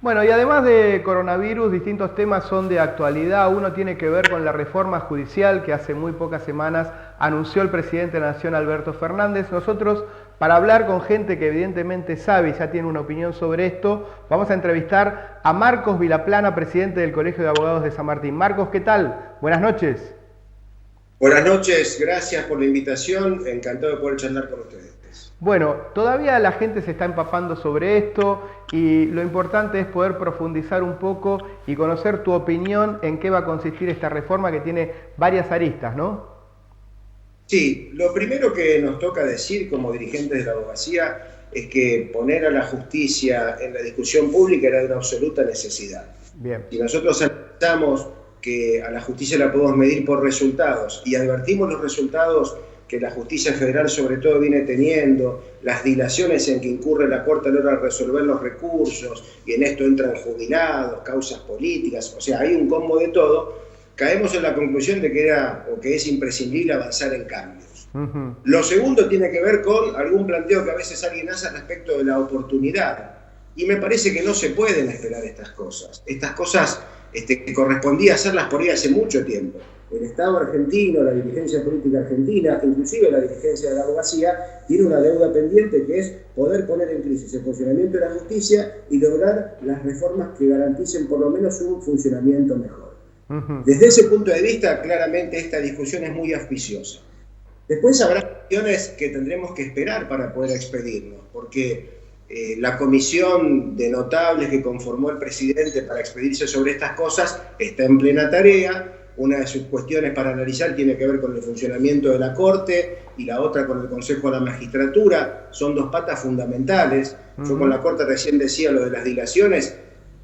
Bueno, y además de coronavirus, distintos temas son de actualidad. Uno tiene que ver con la reforma judicial que hace muy pocas semanas anunció el presidente de la Nación, Alberto Fernández. Nosotros, para hablar con gente que evidentemente sabe y ya tiene una opinión sobre esto, vamos a entrevistar a Marcos Vilaplana, presidente del Colegio de Abogados de San Martín. Marcos, ¿qué tal? Buenas noches. Buenas noches, gracias por la invitación, encantado de poder charlar con ustedes. Bueno, todavía la gente se está empapando sobre esto y lo importante es poder profundizar un poco y conocer tu opinión en qué va a consistir esta reforma que tiene varias aristas, ¿no? Sí, lo primero que nos toca decir como dirigentes de la abogacía es que poner a la justicia en la discusión pública era de una absoluta necesidad. Bien. Si nosotros analizamos que a la justicia la podemos medir por resultados y advertimos los resultados que la justicia federal sobre todo viene teniendo, las dilaciones en que incurre la Corte a la hora de resolver los recursos, y en esto entran jubilados, causas políticas, o sea, hay un combo de todo, caemos en la conclusión de que era o que es imprescindible avanzar en cambios. Lo segundo tiene que ver con algún planteo que a veces alguien hace respecto de la oportunidad, y me parece que no se pueden esperar estas cosas. Estas cosas que correspondía hacerlas por ahí hace mucho tiempo. El Estado argentino, la dirigencia política argentina, inclusive la dirigencia de la abogacía, tiene una deuda pendiente que es poder poner en crisis el funcionamiento de la justicia y lograr las reformas que garanticen por lo menos un funcionamiento mejor. Desde ese punto de vista, claramente esta discusión es muy auspiciosa. Después habrá cuestiones que tendremos que esperar para poder expedirnos, porque la comisión de notables que conformó el presidente para expedirse sobre estas cosas está en plena tarea. Una de sus cuestiones para analizar tiene que ver con el funcionamiento de la Corte y la otra con el Consejo de la Magistratura. Son dos patas fundamentales. Yo con la Corte recién decía lo de las dilaciones,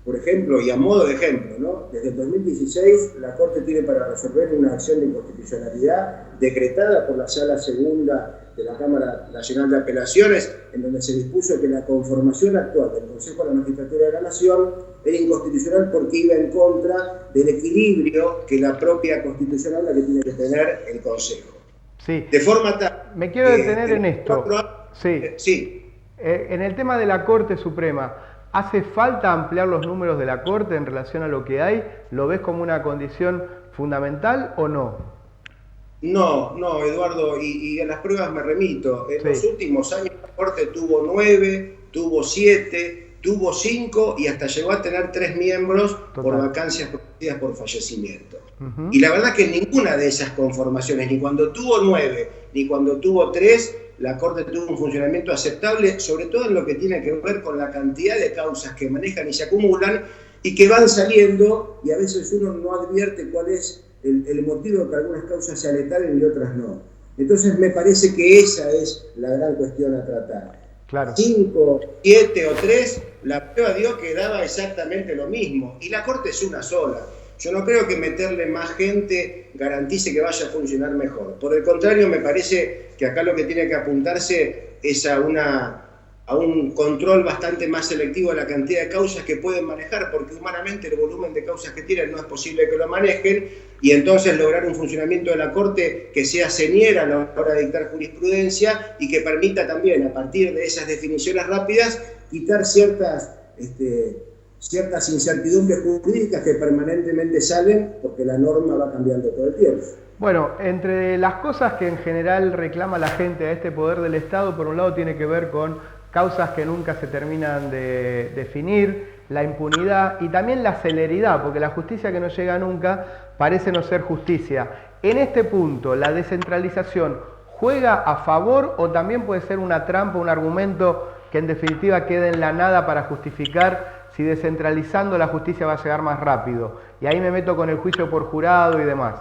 por ejemplo, y a modo de ejemplo, ¿no? Desde el 2016 la Corte tiene para resolver una acción de inconstitucionalidad decretada por la Sala Segunda de la Cámara Nacional de Apelaciones, en donde se dispuso que la conformación actual del Consejo de la Magistratura de la Nación era inconstitucional porque iba en contra del equilibrio que la propia Constitución habla que tiene que tener el Consejo. Sí. De forma tal... Me quiero detener en esto. Sí. Sí. En el tema de la Corte Suprema, ¿hace falta ampliar los números de la Corte en relación a lo que hay? ¿Lo ves como una condición fundamental o no? No, Eduardo, y a las pruebas me remito. En los últimos años la Corte tuvo 9, tuvo 7, tuvo 5 y hasta llegó a tener 3 miembros por vacancias producidas por fallecimiento. Y la verdad que ninguna de esas conformaciones, ni cuando tuvo 9, ni cuando tuvo 3, la Corte tuvo un funcionamiento aceptable, sobre todo en lo que tiene que ver con la cantidad de causas que manejan y se acumulan y que van saliendo, y a veces uno no advierte cuál es el motivo de que algunas causas se aletalen y otras no. Entonces me parece que esa es la gran cuestión a tratar. Claro. 5, 7 o 3, la prueba dio que daba exactamente lo mismo. Y la Corte es una sola. Yo no creo que meterle más gente garantice que vaya a funcionar mejor. Por el contrario, me parece que acá lo que tiene que apuntarse es a un control bastante más selectivo de la cantidad de causas que pueden manejar, porque humanamente el volumen de causas que tienen no es posible que lo manejen, y entonces lograr un funcionamiento de la Corte que sea señera a la hora de dictar jurisprudencia y que permita también, a partir de esas definiciones rápidas, quitar ciertas incertidumbres jurídicas que permanentemente salen porque la norma va cambiando todo el tiempo. Bueno, entre las cosas que en general reclama la gente a este poder del Estado, por un lado tiene que ver con causas que nunca se terminan de definir, la impunidad y también la celeridad, porque la justicia que no llega nunca parece no ser justicia. En este punto, ¿la descentralización juega a favor o también puede ser una trampa, un argumento que en definitiva quede en la nada para justificar si descentralizando la justicia va a llegar más rápido? Y ahí me meto con el juicio por jurado y demás.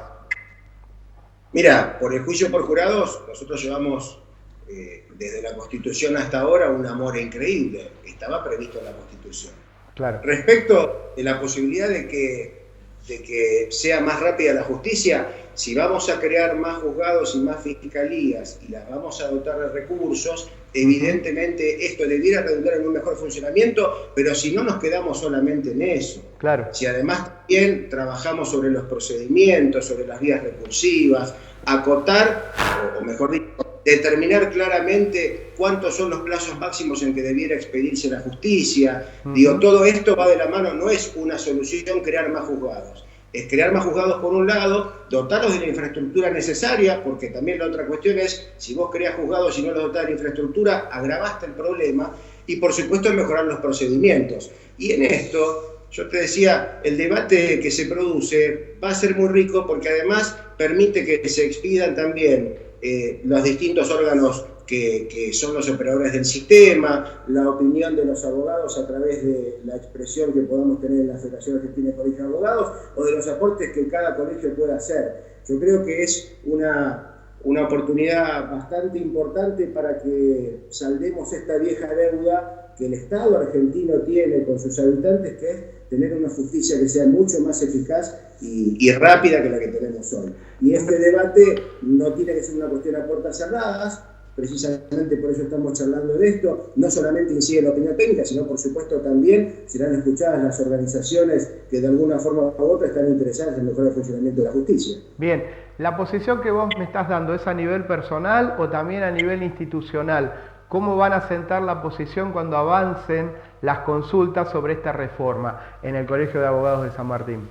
Mira, por el juicio por jurados, nosotros llevamos desde la Constitución hasta ahora un amor increíble. Estaba previsto en la Constitución. Claro. Respecto de la posibilidad de que sea más rápida la justicia, si vamos a crear más juzgados y más fiscalías y las vamos a dotar de recursos, evidentemente esto debiera redundar en un mejor funcionamiento, pero si no nos quedamos solamente en eso. Claro. Si además también trabajamos sobre los procedimientos, sobre las vías recursivas, acotar, o mejor dicho, determinar claramente cuántos son los plazos máximos en que debiera expedirse la justicia. Digo, todo esto va de la mano, no es una solución crear más juzgados. Es crear más juzgados por un lado, dotarlos de la infraestructura necesaria, porque también la otra cuestión es, si vos creás juzgados y no los dotás de la infraestructura, agravaste el problema, y por supuesto mejorar los procedimientos. Y en esto, yo te decía, el debate que se produce va a ser muy rico porque además permite que se expidan también los distintos órganos que son los operadores del sistema, la opinión de los abogados a través de la expresión que podamos tener en la Federación Argentina de Colegios de Abogados o de los aportes que cada colegio pueda hacer. Yo creo que es una oportunidad bastante importante para que saldemos esta vieja deuda que el Estado argentino tiene con sus habitantes, que es tener una justicia que sea mucho más eficaz y rápida que la que tenemos hoy. Y este debate no tiene que ser una cuestión a puertas cerradas. Precisamente por eso estamos charlando de esto. No solamente incide en la opinión técnica, sino por supuesto también serán escuchadas las organizaciones que de alguna forma u otra están interesadas en mejorar el funcionamiento de la justicia. Bien, la posición que vos me estás dando, ¿es a nivel personal o también a nivel institucional? ¿Cómo van a sentar la posición cuando avancen las consultas sobre esta reforma en el Colegio de Abogados de San Martín?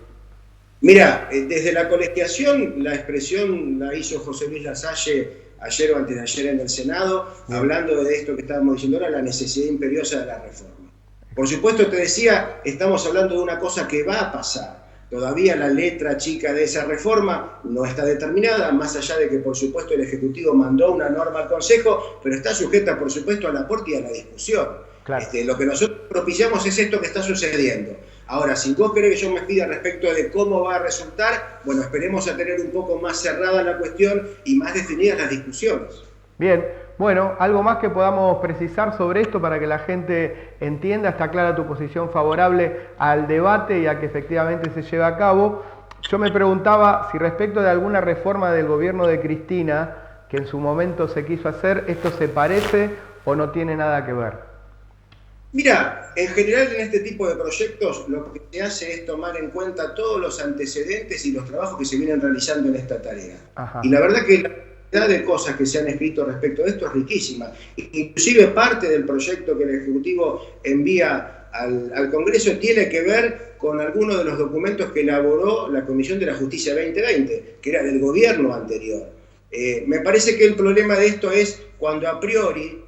Mira, desde la colegiación la expresión la hizo José Luis Lasalle ayer o antes de ayer en el Senado, hablando de esto que estábamos diciendo ahora, la necesidad imperiosa de la reforma. Por supuesto, te decía, estamos hablando de una cosa que va a pasar. Todavía la letra chica de esa reforma no está determinada, más allá de que, por supuesto, el Ejecutivo mandó una norma al Consejo, pero está sujeta, por supuesto, al aporte y a la discusión. Claro. Lo que nosotros propiciamos es esto que está sucediendo. Ahora, si vos querés que yo me pida respecto de cómo va a resultar, bueno, esperemos a tener un poco más cerrada la cuestión y más definidas las discusiones. Bien, bueno, algo más que podamos precisar sobre esto para que la gente entienda, está clara tu posición favorable al debate y a que efectivamente se lleve a cabo. Yo me preguntaba si respecto de alguna reforma del gobierno de Cristina, que en su momento se quiso hacer, ¿esto se parece o no tiene nada que ver? Mira, en general en este tipo de proyectos lo que se hace es tomar en cuenta todos los antecedentes y los trabajos que se vienen realizando en esta tarea. Ajá. Y la verdad que la cantidad de cosas que se han escrito respecto de esto es riquísima. Inclusive parte del proyecto que el Ejecutivo envía al Congreso tiene que ver con algunos de los documentos que elaboró la Comisión de la Justicia 2020, que era del gobierno anterior. Me parece que el problema de esto es cuando a priori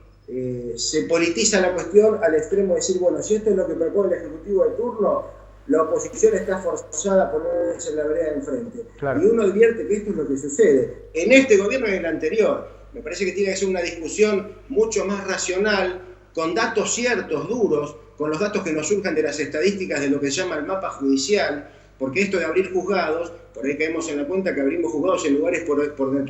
se politiza la cuestión al extremo de decir, bueno, si esto es lo que propone el Ejecutivo de turno, la oposición está forzada por ponerse en la vereda de enfrente. Claro. Y uno advierte que esto es lo que sucede. En este gobierno y en el anterior, me parece que tiene que ser una discusión mucho más racional, con datos ciertos, duros, con los datos que nos surjan de las estadísticas de lo que se llama el mapa judicial, porque esto de abrir juzgados, por ahí caemos en la cuenta que abrimos juzgados en lugares por donde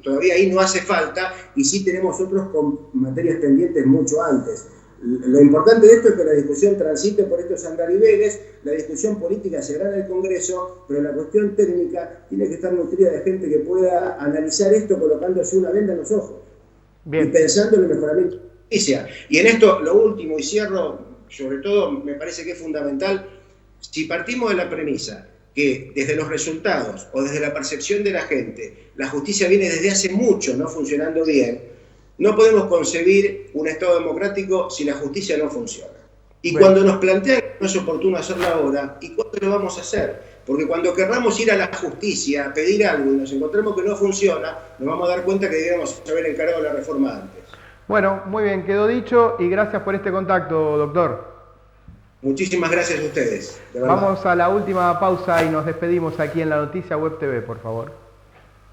todavía ahí no hace falta, y sí tenemos otros con materias pendientes mucho antes. Lo importante de esto es que la discusión transite por estos andariveles, la discusión política se hará en el Congreso, pero la cuestión técnica tiene que estar nutrida de gente que pueda analizar esto colocándose una venda en los ojos. Bien. Y pensando en el mejoramiento de la justicia. Y en esto, lo último, y cierro, sobre todo me parece que es fundamental, si partimos de la premisa que desde los resultados o desde la percepción de la gente, la justicia viene desde hace mucho no funcionando bien, no podemos concebir un Estado democrático si la justicia no funciona. Y bueno, cuando nos plantean que no es oportuno hacerlo ahora, ¿y cuándo lo vamos a hacer? Porque cuando querramos ir a la justicia a pedir algo y nos encontremos que no funciona, nos vamos a dar cuenta que debíamos haber encarado la reforma antes. Bueno, muy bien, quedó dicho y gracias por este contacto, doctor. Muchísimas gracias a ustedes. Vamos a la última pausa y nos despedimos aquí en la Noticia Web TV, por favor.